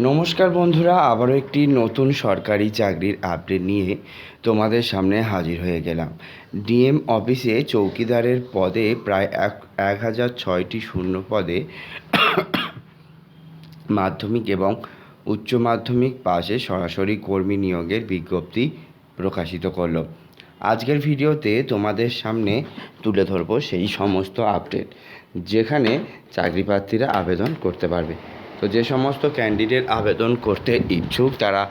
নমস্কার বন্ধুরা, আবারও একটি নতুন সরকারি চাকরির আপডেট নিয়ে তোমাদের সামনে হাজির হয়ে গেলাম। ডিএম অফিসে চৌকিদারের পদে প্রায় 1006টি শূন্য পদে মাধ্যমিক এবং উচ্চ মাধ্যমিক পাশে সরাসরি কর্মী নিয়োগের বিজ্ঞপ্তি প্রকাশিত করলো। আজকের ভিডিওতে তোমাদের সামনে তুলে ধরবো সেই সমস্ত আপডেট যেখানে চাকরি প্রার্থীরা আবেদন করতে পারবে। তো যে সমস্ত ক্যান্ডিডেট আবেদন করতে ইচ্ছুক তারা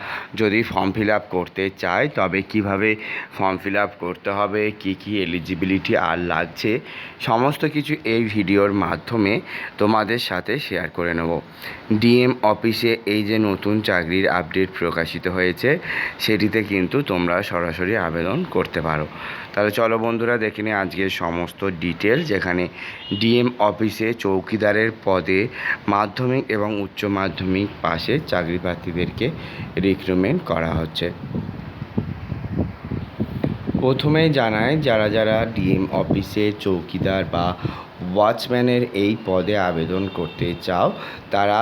যদি ফর্ম ফিল আপ করতে চায় তবে কিভাবে ফর্ম ফিল আপ করতে হবে, কি এলিজিবিলিটি আর লাগছে, সমস্ত কিছু এই ভিডিওর মাধ্যমে তোমাদের সাথে শেয়ার করে নেব। ডিএম অফিসে এই যে নতুন চাকরির আপডেট প্রকাশিত হয়েছে সেটিতে কিন্তু তোমরা সরাসরি আবেদন করতে পারো। তাহলে চলো বন্ধুরা দেখে নিই আজকের সমস্ত ডিটেল, যেখানে ডিএম অফিসে চৌকিদারের পদে মাধ্যমিক এবং উচ্চ মাধ্যমিক পাশে চাকরি প্রার্থীদেরকে রিক্রুটমেন্ট করা হচ্ছে। প্রথমেই জানায় যারা ডিএম অফিসে চৌকিদার বা ওয়াচম্যানের এই পদে আবেদন করতে চাও তারা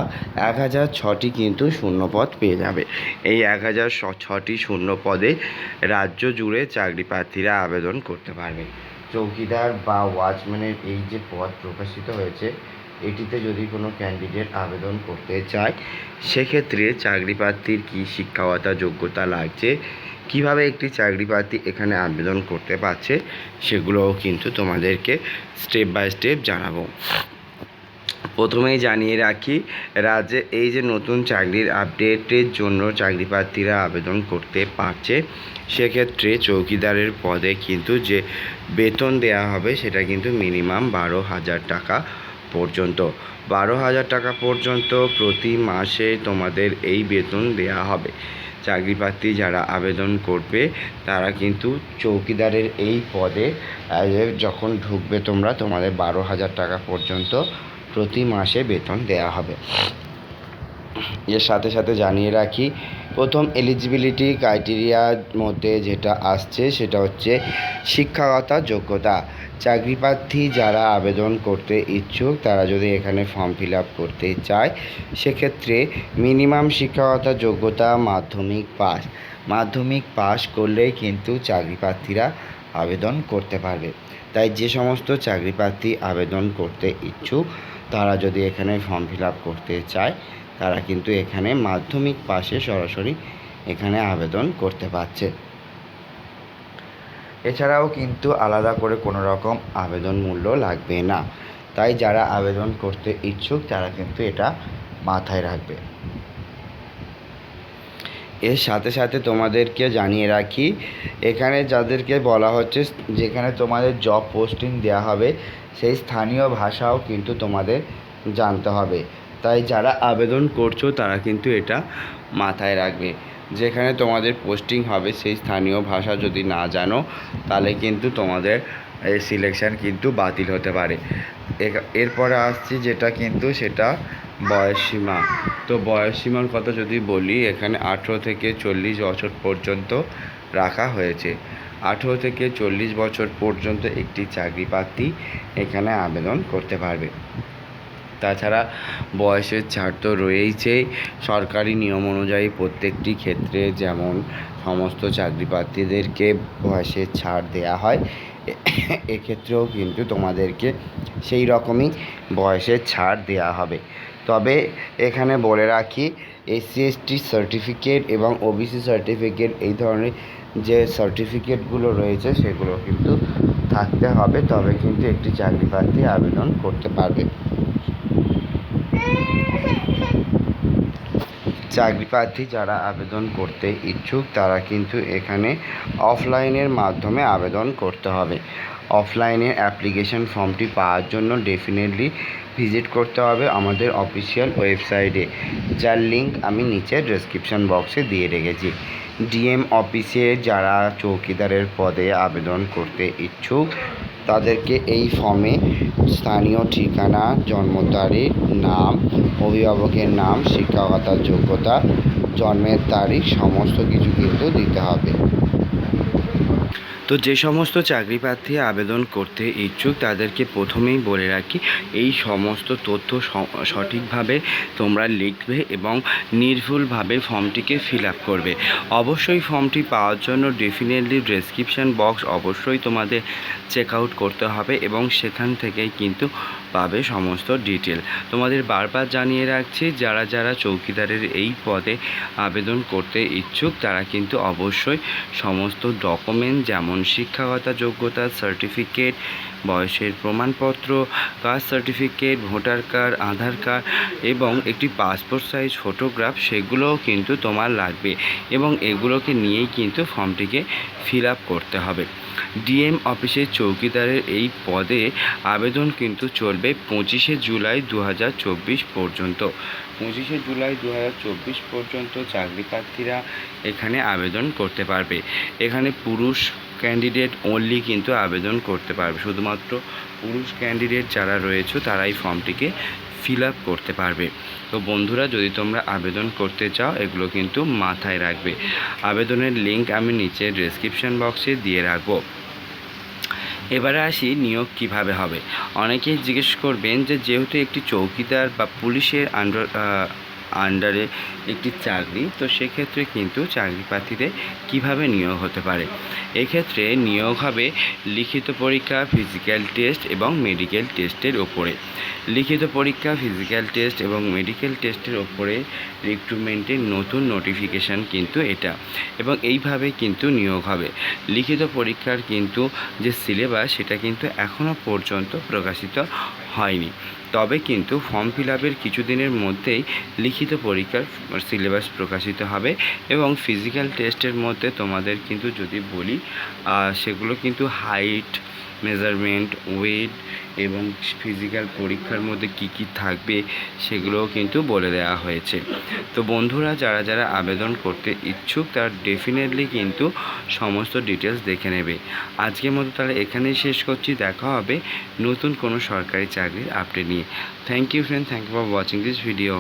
1006টি কিন্তু শূন্যপদ পেয়ে যাবে। এই 1006টি শূন্য পদে রাজ্য জুড়ে চাকরি প্রার্থীরা আবেদন করতে পারবে। চৌকিদার বা ওয়াচম্যানের এই যে পদ প্রকাশিত হয়েছে এটিতে যদি কোনো ক্যান্ডিডেট আবেদন করতে চায় সেক্ষেত্রে চাকরি প্রার্থীর কী শিক্ষাগত যোগ্যতা লাগছে, কিভাবে একটি চাকরি প্রার্থী এখানে আবেদন করতে পারছে সেগুলোও কিন্তু তোমাদেরকে স্টেপ বাই স্টেপ জানাবো। প্রথমেই জানিয়ে রাখি রাজ্যে এই যে নতুন চাকরির আপডেটের জন্য চাকরি প্রার্থীরা আবেদন করতে পারছে, সেক্ষেত্রে চৌকিদারের পদে কিন্তু যে বেতন দেওয়া হবে সেটা কিন্তু মিনিমাম 12,000 টাকা পর্যন্ত। 12,000 টাকা পর্যন্ত প্রতি মাসে তোমাদের এই বেতন দেওয়া হবে। চাকরি প্রার্থী যারা আবেদন করবে তারা কিন্তু চৌকিদারের এই পদে যখন ঢুকবে তোমাদের 12,000 টাকা পর্যন্ত প্রতি মাসে বেতন দেওয়া হবে। এর সাথে সাথে জানিয়ে রাখি প্রথম এলিজিবিলিটি ক্রাইটেরিয়ার মধ্যে যেটা আসছে সেটা হচ্ছে শিক্ষাগত যোগ্যতা। চাকরি প্রার্থী যারা আবেদন করতে ইচ্ছুক তারা যদি এখানে ফর্ম ফিল আপ করতে চায় সেক্ষেত্রে মিনিমাম শিক্ষাগত যোগ্যতা মাধ্যমিক পাস করলেই কিন্তু চাকরি প্রার্থীরা আবেদন করতে পারবে। তাই যে সমস্ত চাকরি প্রার্থী আবেদন করতে ইচ্ছুক তারা যদি এখানে ফর্ম ফিল আপ করতে চায় তারা কিন্তু এখানে মাধ্যমিক পাশে সরাসরি এখানে আবেদন করতে পারছে। এছাড়াও কিন্তু আলাদা করে কোনো রকম আবেদন মূল্য লাগবে না। তাই যারা আবেদন করতে ইচ্ছুক তারা কিন্তু এটা মাথায় রাখবে। এর সাথে সাথে তোমাদেরকে জানিয়ে রাখি এখানে যাদেরকে বলা হচ্ছে যেখানে তোমাদের জব পোস্টিং দেওয়া হবে সেই স্থানীয় ভাষাও কিন্তু তোমাদের জানতে হবে। তাই যারা আবেদন করছো তারা কিন্তু এটা মাথায় রাখবে। যেখানে তোমাদের পোস্টিং হবে সেই স্থানীয় ভাষা যদি না জানো তাহলে কিন্তু তোমাদের এই সিলেকশান কিন্তু বাতিল হতে পারে। এরপরে আসছি যেটা কিন্তু সেটা বয়সসীমা। তো বয়সসীমার কথা যদি বলি এখানে 18 থেকে 40 বছর পর্যন্ত রাখা হয়েছে। 18 থেকে 40 বছর পর্যন্ত একটি চাকরি প্রার্থী এখানে আবেদন করতে পারবে। তাছাড়া বয়সের ছাড় তো রয়েইছে। সরকারি নিয়ম অনুযায়ী প্রত্যেকটি ক্ষেত্রে যেমন সমস্ত চাকরি প্রার্থীদেরকে বয়সের ছাড় দেওয়া হয় এক্ষেত্রেও কিন্তু তোমাদেরকে সেই রকমই বয়সের ছাড় দেওয়া হবে। তবে এখানে বলে রাখি SC/ST সার্টিফিকেট এবং OBC সার্টিফিকেট এই ধরনের যে সার্টিফিকেটগুলো রয়েছে সেগুলো কিন্তু থাকতে হবে, তবে কিন্তু একটি চাকরি প্রার্থী আবেদন করতে পারবে। চাকরি প্রার্থী যারা আবেদন করতে ইচ্ছুক তারা কিন্তু এখানে অফলাইনের মাধ্যমে আবেদন করতে হবে। অফলাইনে অ্যাপ্লিকেশন ফর্মটি পাওয়ার জন্য ডেফিনেটলি ভিজিট করতে হবে আমাদের অফিসিয়াল ওয়েবসাইটে, যার লিঙ্ক আমি নিচে ডেসক্রিপশন বক্সে দিয়ে রেখেছি। ডিএম অফিসে যারা চৌকিদারের পদে আবেদন করতে ইচ্ছুক তাদেরকে এই ফর্মে স্থানীয় ঠিকানা, জন্ম তারিখ, নাম, অভিভাবকের নাম, শিক্ষাগত যোগ্যতা, জন্মের তারিখ সমস্ত কিছু কিন্তু দিতে হবে। তো যে সমস্ত চাকরি প্রার্থী আবেদন করতে ইচ্ছুক তাদেরকে প্রথমেই বলে রাখি, এই সমস্ত তথ্য সঠিকভাবে তোমরা লিখবে এবং নির্ভুলভাবে ফর্মটিকে ফিল আপ করবে। অবশ্যই ফর্মটি পাওয়ার জন্য ডেফিনেটলি ডেসক্রিপশান বক্স অবশ্যই তোমাদের চেক আউট করতে হবে এবং সেখান থেকেই কিন্তু পাবে সমস্ত ডিটেল। তোমাদের বারবার জানিয়ে রাখছি, যারা যারা চৌকিদারের এই পদে আবেদন করতে ইচ্ছুক তারা কিন্তু অবশ্যই সমস্ত ডকুমেন্ট যেমন শিক্ষাগত যোগ্যতা সার্টিফিকেট, বয়সের প্রমাণপত্র, কাস্ট সার্টিফিকেট, ভোটার কার্ড, আধার কার্ড এবং একটি পাসপোর্ট সাইজ ফটোগ্রাফ সেগুলোও কিন্তু তোমার লাগবে এবং এগুলোকে নিয়েই কিন্তু ফর্মটিকে ফিল আপ করতে হবে। ডিএম অফিসের চৌকিদারের এই পদে আবেদন কিন্তু চলবে 25শে জুলাই 2024 পর্যন্ত। 25শে জুলাই 2024 পর্যন্ত চাকরি প্রার্থীরা এখানে আবেদন করতে পারবে। এখানে পুরুষ ক্যান্ডিডেট অনলি কিন্তু আবেদন করতে পারবে, শুধুমাত্র পুরুষ ক্যান্ডিডেট যারা রয়েছে তারাই ফর্মটিকে ফিল আপ করতে পারবে। তো বন্ধুরা, যদি তোমরা আবেদন করতে চাও এগুলো কিন্তু মাথায় রাখবে। আবেদনের লিঙ্ক আমি নিচে ডেসক্রিপশন বক্সে দিয়ে রাখবো। এবারে আসি নিয়োগ কিভাবে হবে। অনেকেই জিজ্ঞেস করবেন যে যেহেতু একটি চৌকিদার বা পুলিশের আন্ডারে একটি চাকরি, তো সেক্ষেত্রে কিন্তু চাকরি প্রার্থীদের কীভাবে নিয়োগ হতে পারে। এক্ষেত্রে নিয়োগ হবে লিখিত পরীক্ষা, ফিজিক্যাল টেস্ট এবং মেডিকেল টেস্টের ওপরে। লিখিত পরীক্ষা, ফিজিক্যাল টেস্ট এবং মেডিকেল টেস্টের ওপরে রিক্রুটমেন্টের নতুন নোটিফিকেশান কিন্তু এটা, এবং এইভাবে কিন্তু নিয়োগ হবে। লিখিত পরীক্ষার কিন্তু যে সিলেবাস সেটা কিন্তু এখনও পর্যন্ত প্রকাশিত হয়নি, তবে কিন্তু ফর্ম ফিল আপের কিছুদিনের মধ্যেই লিখিত পরীক্ষার সিলেবাস প্রকাশিত হবে এবং ফিজিক্যাল টেস্টের মধ্যে তোমাদের কিন্তু যদি বলি সেগুলো কিন্তু হাইট, মেজারমেন্ট, ওয়েট এবং ফিজিক্যাল পরীক্ষার মধ্যে কি কি থাকবে সেগুলোও কিন্তু বলে দেওয়া হয়েছে। তো বন্ধুরা, যারা যারা আবেদন করতে ইচ্ছুক তারা ডেফিনেটলি কিন্তু সমস্ত ডিটেলস দেখে নেবে। আজকের মতো তাহলে এখানেই শেষ করছি। দেখা হবে নতুন কোনো সরকারি চাকরির আপডেট নিয়ে। Thank you friend, thank you for watching this video.